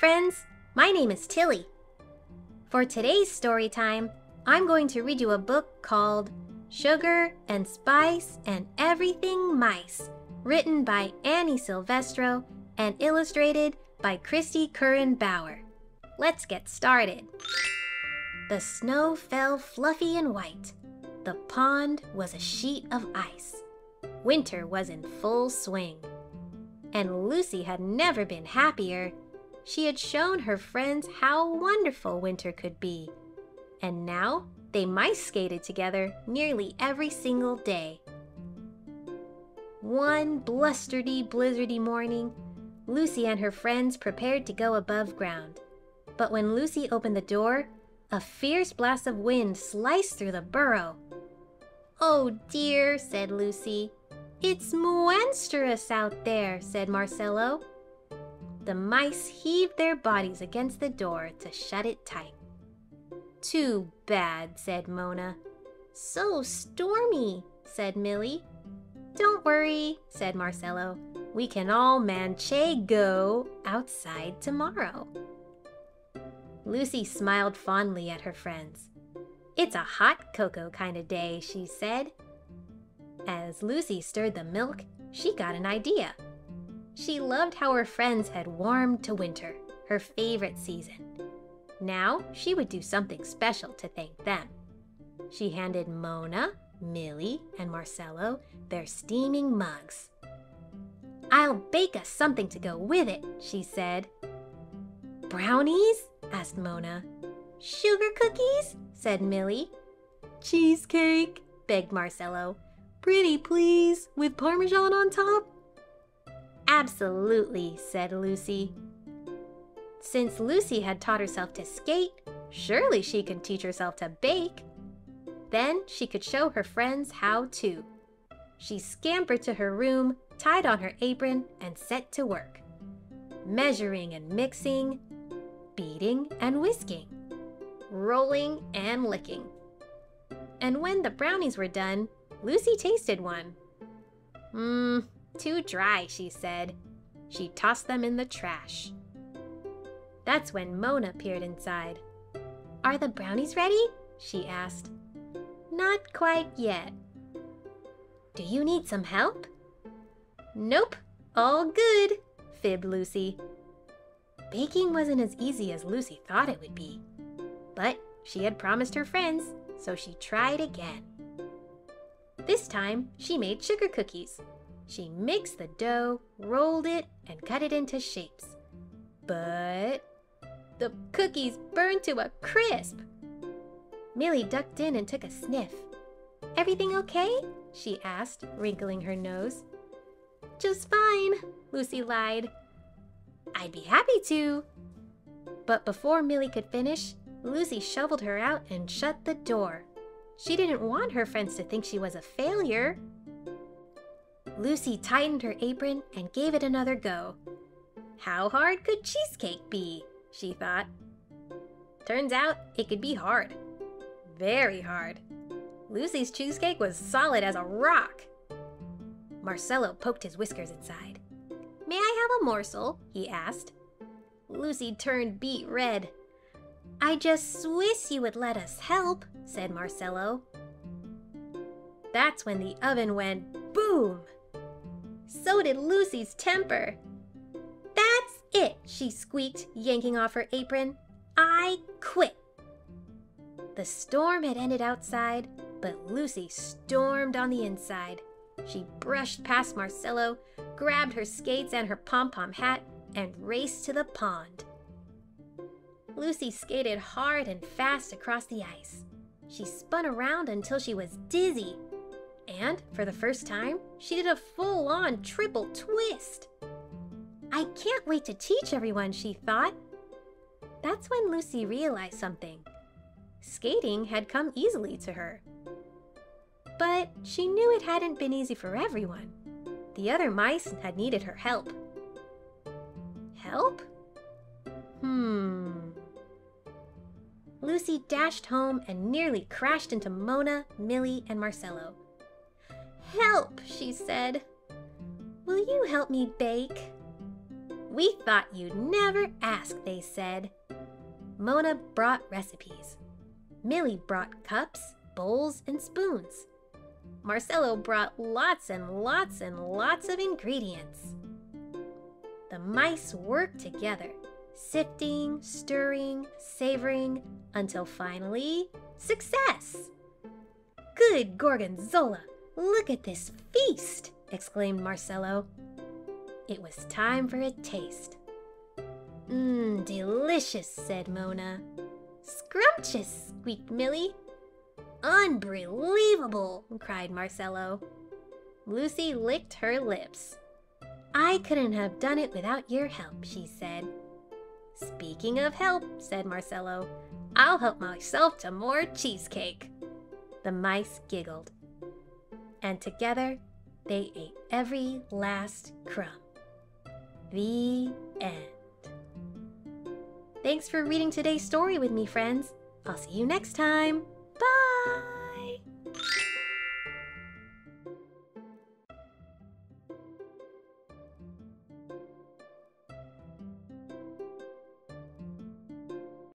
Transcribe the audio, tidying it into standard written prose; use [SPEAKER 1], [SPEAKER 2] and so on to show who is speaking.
[SPEAKER 1] friends! My name is Tillie. For today's story time, I'm going to read you a book called Sugar and Spice and Everything Mice, written by Silvestro and illustrated by Christie Curran-Bauer. Let's get started. The snow fell fluffy and white. The pond was a sheet of ice. Winter was in full swing. And Lucy had never been happier. She had shown her friends how wonderful winter could be. And now they mice skated together nearly every single day. One blustery, blizzardy morning, Lucy and her friends prepared to go above ground. But when Lucy opened the door, a fierce blast of wind sliced through the burrow. "Oh dear," said Lucy. "It's monstrous out there," said Marcello. The mice heaved their bodies against the door to shut it tight. "Too bad," said Mona. "So stormy," said Millie. "Don't worry," said Marcello. "We can all go outside tomorrow." Lucy smiled fondly at her friends. "It's a hot cocoa kind of day," she said. As Lucy stirred the milk, she got an idea. She loved how her friends had warmed to winter, her favorite season. Now she would do something special to thank them. She handed Mona, Millie, and Marcello their steaming mugs. "I'll bake us something to go with it," she said. "Brownies?" asked Mona. "Sugar cookies?" said Millie. "Cheesecake," begged Marcello. "Pretty please, with Parmesan on top?" "Absolutely," said Lucy. Since Lucy had taught herself to skate, surely she could teach herself to bake. Then she could show her friends how too. She scampered to her room, tied on her apron, and set to work. Measuring and mixing, beating and whisking, rolling and licking. And when the brownies were done, Lucy tasted one. Too dry," she said. She tossed them in the trash. That's when Mona peered inside. "Are the brownies ready?" she asked. "Not quite yet." "Do you need some help?" "Nope, all good," fibbed Lucy. Baking wasn't as easy as Lucy thought it would be. But she had promised her friends, so she tried again. This time, she made sugar cookies. She mixed the dough, rolled it, and cut it into shapes. But the cookies burned to a crisp. Millie ducked in and took a sniff. "Everything okay?" she asked, wrinkling her nose. "Just fine," Lucy lied. "I'd be happy to." But before Millie could finish, Lucy shoveled her out and shut the door. She didn't want her friends to think she was a failure. Lucy tightened her apron and gave it another go. How hard could cheesecake be, she thought. Turns out it could be hard. Very hard. Lucy's cheesecake was solid as a rock. Marcello poked his whiskers inside. "May I have a morsel?" he asked. Lucy turned beet red. "I just wish you would let us help," said Marcello. That's when the oven went boom. So did Lucy's temper. "That's it," she squeaked, yanking off her apron. "I quit." The storm had ended outside, but Lucy stormed on the inside. She brushed past Marcello, grabbed her skates and her pom-pom hat, and raced to the pond. Lucy skated hard and fast across the ice. She spun around until she was dizzy. And, for the first time, she did a full-on triple twist. "I can't wait to teach everyone," she thought. That's when Lucy realized something. Skating had come easily to her. But she knew it hadn't been easy for everyone. The other mice had needed her help. Help? Lucy dashed home and nearly crashed into Mona, Millie, and Marcello. "Help," she said. "Will you help me bake?" "We thought you'd never ask," they said. Mona brought recipes. Millie brought cups, bowls, and spoons. Marcelo brought lots and lots and lots of ingredients. The mice worked together, sifting, stirring, savoring, until finally, success! "Good Gorgonzola! Look at this feast!" exclaimed Marcelo. It was time for a taste. Delicious," said Mona. "Scrumptious," squeaked Millie. "Unbelievable," cried Marcelo. Lucy licked her lips. "I couldn't have done it without your help," she said. "Speaking of help," said Marcelo, "I'll help myself to more cheesecake." The mice giggled. And together, they ate every last crumb. The end. Thanks for reading today's story with me, friends. I'll see you next time.